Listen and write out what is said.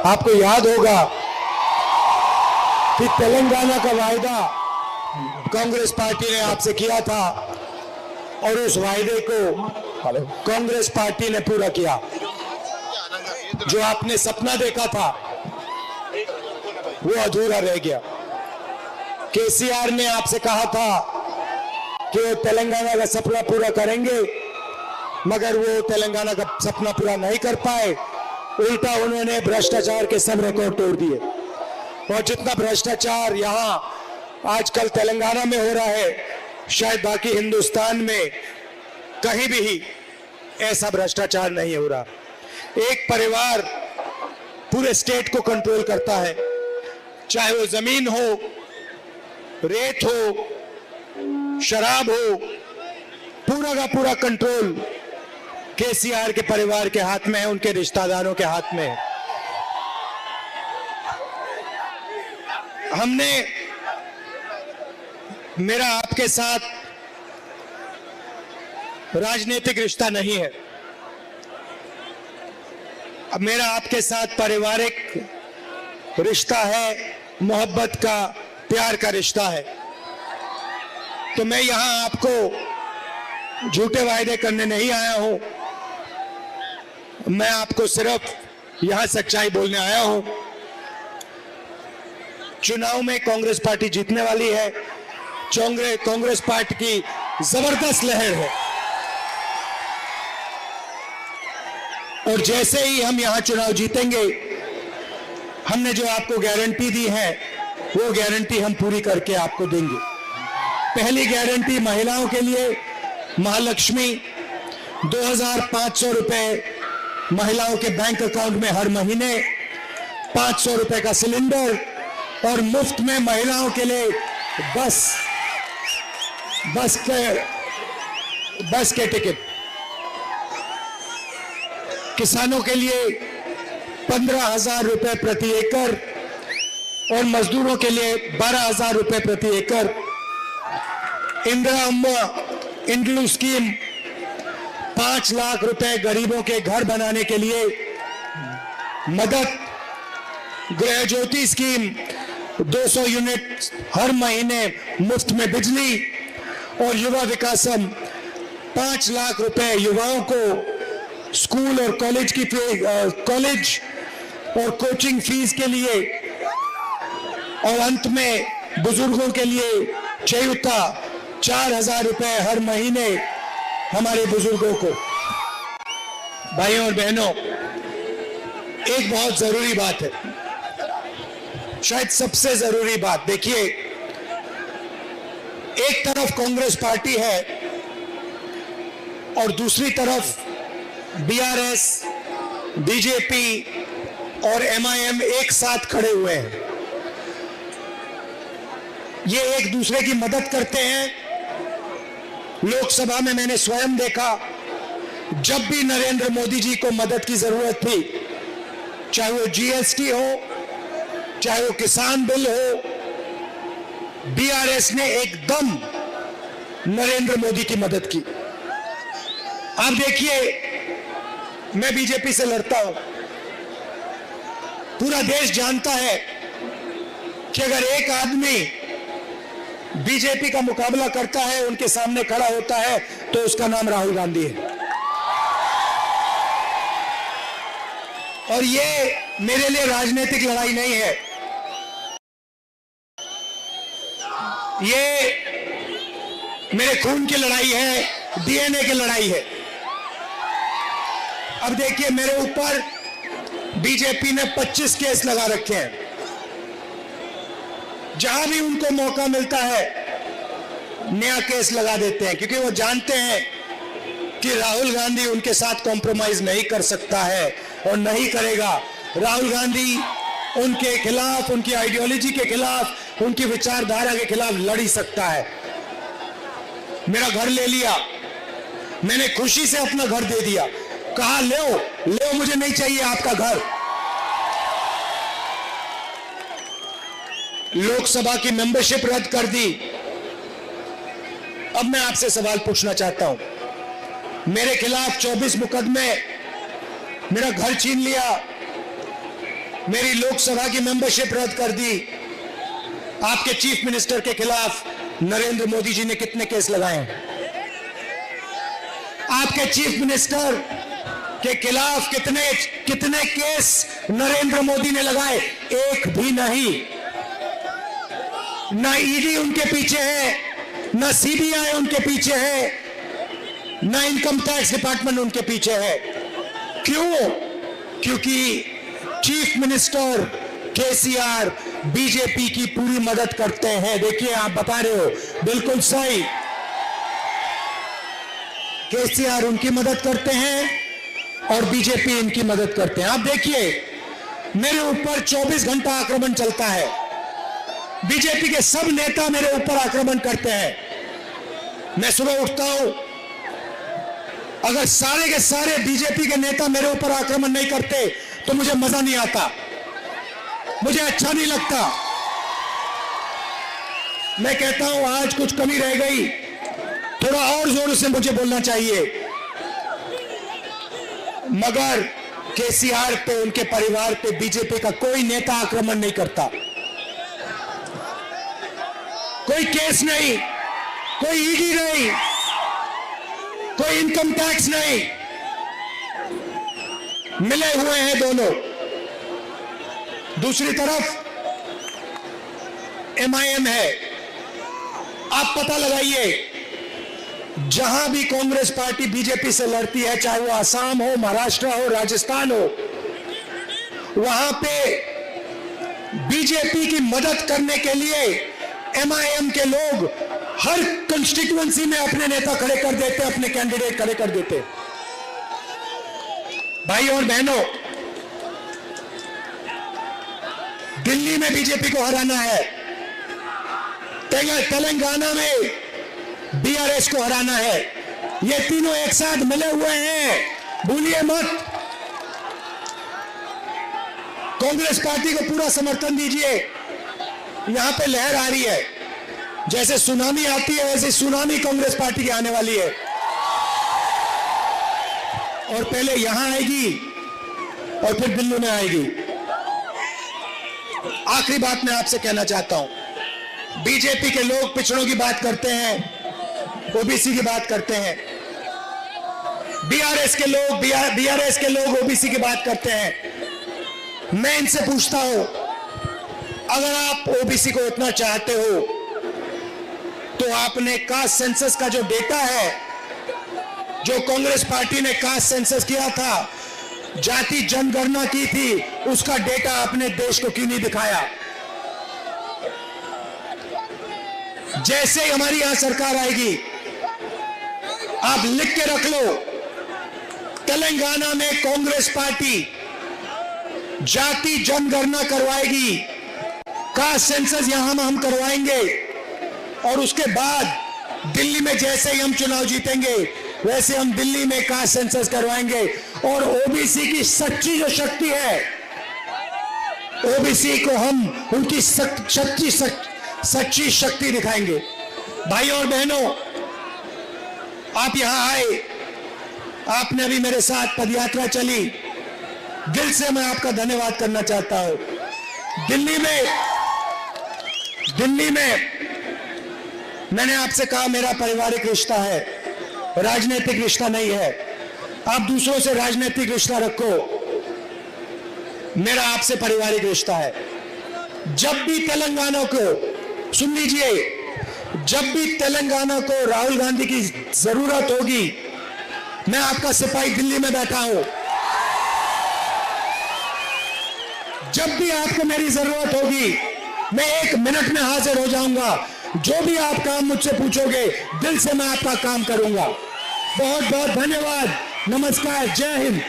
आपको याद होगा कि तेलंगाना का वायदा कांग्रेस पार्टी ने आपसे किया था और उस वायदे को कांग्रेस पार्टी ने पूरा किया। जो आपने सपना देखा था वो अधूरा रह गया। केसीआर ने आपसे कहा था कि वो तेलंगाना का सपना पूरा करेंगे, मगर वो तेलंगाना का सपना पूरा नहीं कर पाए। उल्टा उन्होंने भ्रष्टाचार के सब रिकॉर्ड तोड़ दिए। और जितना भ्रष्टाचार यहां आजकल तेलंगाना में हो रहा है, शायद बाकी हिंदुस्तान में कहीं भी ऐसा भ्रष्टाचार नहीं हो रहा। एक परिवार पूरे स्टेट को कंट्रोल करता है, चाहे वो जमीन हो, रेत हो, शराब हो, पूरा का पूरा कंट्रोल केसीआर के परिवार के हाथ में है, उनके रिश्तेदारों के हाथ में है। मेरा आपके साथ राजनीतिक रिश्ता नहीं है, अब मेरा आपके साथ पारिवारिक रिश्ता है, मोहब्बत का, प्यार का रिश्ता है। तो मैं यहां आपको झूठे वायदे करने नहीं आया हूं, मैं आपको सिर्फ यहां सच्चाई बोलने आया हूं। चुनाव में कांग्रेस पार्टी जीतने वाली है। कांग्रेस पार्टी की जबरदस्त लहर है और जैसे ही हम यहां चुनाव जीतेंगे, हमने जो आपको गारंटी दी है वो गारंटी हम पूरी करके आपको देंगे। पहली गारंटी महिलाओं के लिए महालक्ष्मी 2500 रुपए महिलाओं के बैंक अकाउंट में हर महीने, 500 रुपए का सिलेंडर और मुफ्त में महिलाओं के लिए बस के टिकट। किसानों के लिए 15,000 रुपए प्रति एकड़ और मजदूरों के लिए 12,000 रुपए प्रति एकड़। इंदिरा अम्मा इंड्लू स्कीम 5 लाख रुपए गरीबों के घर बनाने के लिए मदद। गृह ज्योति स्कीम 200 यूनिट हर महीने मुफ्त में बिजली। और युवा विकासम 5 लाख रुपए युवाओं को स्कूल और कॉलेज और कोचिंग फीस के लिए। और अंत में बुजुर्गों के लिए चयौता 4,000 रुपए हर महीने हमारे बुजुर्गों को। भाइयों और बहनों, एक बहुत जरूरी बात है, शायद सबसे जरूरी बात। देखिए, एक तरफ कांग्रेस पार्टी है और दूसरी तरफ बीआरएस, बीजेपी और एमआईएम एक साथ खड़े हुए हैं। ये एक दूसरे की मदद करते हैं। लोकसभा में मैंने स्वयं देखा, जब भी नरेंद्र मोदी जी को मदद की जरूरत थी, चाहे वो जीएसटी हो, चाहे वो किसान बिल हो, बीआरएस ने एकदम नरेंद्र मोदी की मदद की। आप देखिए, मैं बीजेपी से लड़ता हूं, पूरा देश जानता है कि अगर एक आदमी बीजेपी का मुकाबला करता है, उनके सामने खड़ा होता है, तो उसका नाम राहुल गांधी है। और ये मेरे लिए राजनीतिक लड़ाई नहीं है, ये मेरे खून की लड़ाई है, डीएनए की लड़ाई है। अब देखिए, मेरे ऊपर बीजेपी ने 25 केस लगा रखे हैं। जहां भी उनको मौका मिलता है नया केस लगा देते हैं, क्योंकि वो जानते हैं कि राहुल गांधी उनके साथ कॉम्प्रोमाइज नहीं कर सकता है और नहीं करेगा। राहुल गांधी उनके खिलाफ, उनकी आइडियोलॉजी के खिलाफ, उनकी विचारधारा के खिलाफ लड़ ही सकता है। मेरा घर ले लिया, मैंने खुशी से अपना घर दे दिया, कहा ले मुझे नहीं चाहिए आपका घर। लोकसभा की मेंबरशिप रद्द कर दी। अब मैं आपसे सवाल पूछना चाहता हूं, मेरे खिलाफ 24 मुकदमे, मेरा घर छीन लिया, मेरी लोकसभा की मेंबरशिप रद्द कर दी। आपके चीफ मिनिस्टर के खिलाफ नरेंद्र मोदी जी ने कितने केस लगाए? आपके चीफ मिनिस्टर के खिलाफ कितने केस नरेंद्र मोदी ने लगाए? एक भी नहीं। ना ईडी उनके पीछे है, ना सीबीआई उनके पीछे है, ना इनकम टैक्स डिपार्टमेंट उनके पीछे है। क्यों? क्योंकि चीफ मिनिस्टर केसीआर बीजेपी की पूरी मदद करते हैं। देखिए, आप बता रहे हो, बिल्कुल सही। केसीआर उनकी मदद करते हैं और बीजेपी इनकी मदद करते हैं। आप देखिए, मेरे ऊपर 24 घंटा आक्रमण चलता है। बीजेपी के सब नेता मेरे ऊपर आक्रमण करते हैं। मैं सुबह उठता हूं, अगर सारे के सारे बीजेपी के नेता मेरे ऊपर आक्रमण नहीं करते तो मुझे मजा नहीं आता, मुझे अच्छा नहीं लगता। मैं कहता हूं आज कुछ कमी रह गई, थोड़ा और जोर से मुझे बोलना चाहिए। मगर केसीआर पे, उनके परिवार पे बीजेपी का कोई नेता आक्रमण नहीं करता। कोई केस नहीं, कोई ईडी नहीं, कोई इनकम टैक्स नहीं, मिले हुए हैं दोनों। दूसरी तरफ एमआईएम है। आप पता लगाइए, जहां भी कांग्रेस पार्टी बीजेपी से लड़ती है, चाहे वो असम हो, महाराष्ट्र हो, राजस्थान हो, वहां पे बीजेपी की मदद करने के लिए एमआईएम के लोग हर कंस्टिट्यूएंसी में अपने नेता खड़े कर देते, अपने कैंडिडेट खड़े कर देते। भाई और बहनों, दिल्ली में बीजेपी को हराना है, तेलंगाना में बीआरएस को हराना है। ये तीनों एक साथ मिले हुए हैं, भूलिए मत। कांग्रेस पार्टी को पूरा समर्थन दीजिए। यहां पे लहर आ रही है, जैसे सुनामी आती है वैसे सुनामी कांग्रेस पार्टी की आने वाली है, और पहले यहां आएगी और फिर दिल्ली में आएगी। आखिरी बात मैं आपसे कहना चाहता हूं, बीजेपी के लोग पिछड़ों की बात करते हैं, ओबीसी की बात करते हैं। बीआरएस के लोग ओबीसी की बात करते हैं। मैं इनसे पूछता हूं, अगर आप ओबीसी को इतना चाहते हो तो आपने कास्ट सेंसस का जो डेटा है, जो कांग्रेस पार्टी ने कास्ट सेंसस किया था, जाति जनगणना की थी, उसका डेटा अपने देश को क्यों नहीं दिखाया? जैसे ही हमारी यहां सरकार आएगी, आप लिख के रख लो, तेलंगाना में कांग्रेस पार्टी जाति जनगणना करवाएगी, कास्ट सेंसस यहां हम करवाएंगे, और उसके बाद दिल्ली में जैसे ही हम चुनाव जीतेंगे वैसे हम दिल्ली में कास्ट सेंसस करवाएंगे। और ओबीसी की सच्ची जो शक्ति है, ओबीसी को हम उनकी सच्ची शक्ति दिखाएंगे। भाई और बहनों, आप यहां आए, आपने अभी मेरे साथ पदयात्रा चली, दिल से मैं आपका धन्यवाद करना चाहता हूं। दिल्ली में मैंने आपसे कहा मेरा पारिवारिक रिश्ता है, राजनीतिक रिश्ता नहीं है। आप दूसरों से राजनीतिक रिश्ता रखो, मेरा आपसे पारिवारिक रिश्ता है। जब भी तेलंगाना को, सुन लीजिए, जब भी तेलंगाना को राहुल गांधी की जरूरत होगी, मैं आपका सिपाही दिल्ली में बैठा हूं। जब भी आपको मेरी जरूरत होगी, मैं 1 मिनट में हाजिर हो जाऊंगा। जो भी आप काम मुझसे पूछोगे, दिल से मैं आपका काम करूंगा। बहुत बहुत धन्यवाद। नमस्कार, जय हिंद।